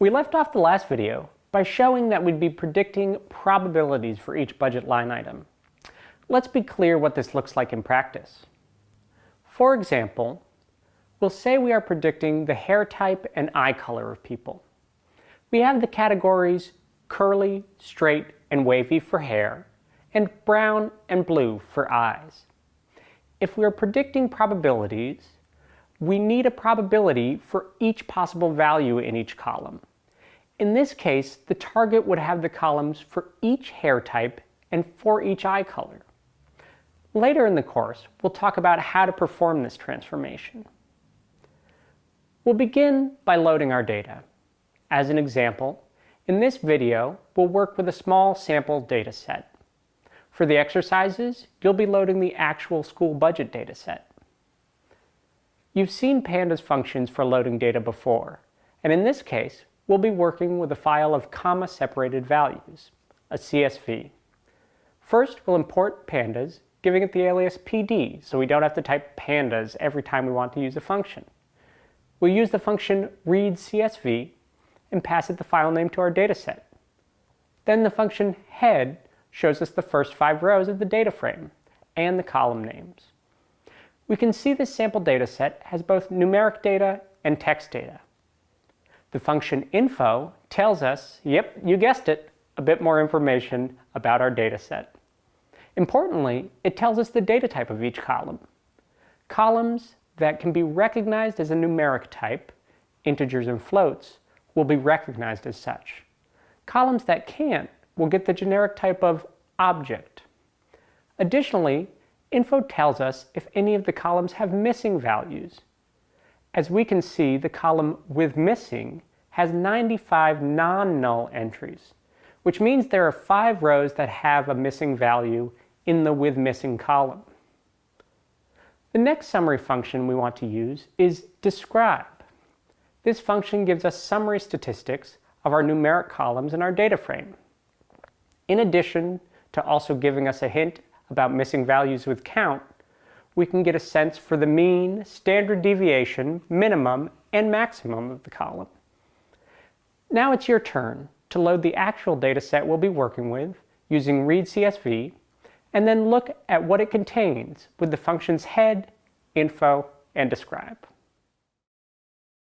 We left off the last video by showing that we'd be predicting probabilities for each budget line item. Let's be clear what this looks like in practice. For example, we'll say we are predicting the hair type and eye color of people. We have the categories curly, straight, and wavy for hair, and brown and blue for eyes. If we are predicting probabilities, we need a probability for each possible value in each column. In this case, the target would have the columns for each hair type and for each eye color. Later in the course, we'll talk about how to perform this transformation. We'll begin by loading our data. As an example, in this video, we'll work with a small sample data set. For the exercises, you'll be loading the actual school budget data set. You've seen Pandas functions for loading data before, and in this case, we'll be working with a file of comma-separated values, a CSV. First, we'll import Pandas, giving it the alias PD, so we don't have to type pandas every time we want to use a function. We'll use the function readCSV and pass it the file name to our dataset. Then the function head shows us the first 5 rows of the data frame and the column names. We can see this sample dataset has both numeric data and text data. The function info tells us, yep, you guessed it, a bit more information about our dataset. Importantly, it tells us the data type of each column. Columns that can be recognized as a numeric type, integers and floats, will be recognized as such. Columns that can't will get the generic type of object. Additionally, info tells us if any of the columns have missing values. As we can see, the column with missing has 95 non-null entries, which means there are 5 rows that have a missing value in the with missing column. The next summary function we want to use is describe. This function gives us summary statistics of our numeric columns in our data frame. In addition to also giving us a hint about missing values with count, we can get a sense for the mean, standard deviation, minimum, and maximum of the column. Now it's your turn to load the actual data set we'll be working with using readCSV, and then look at what it contains with the functions head, info, and describe.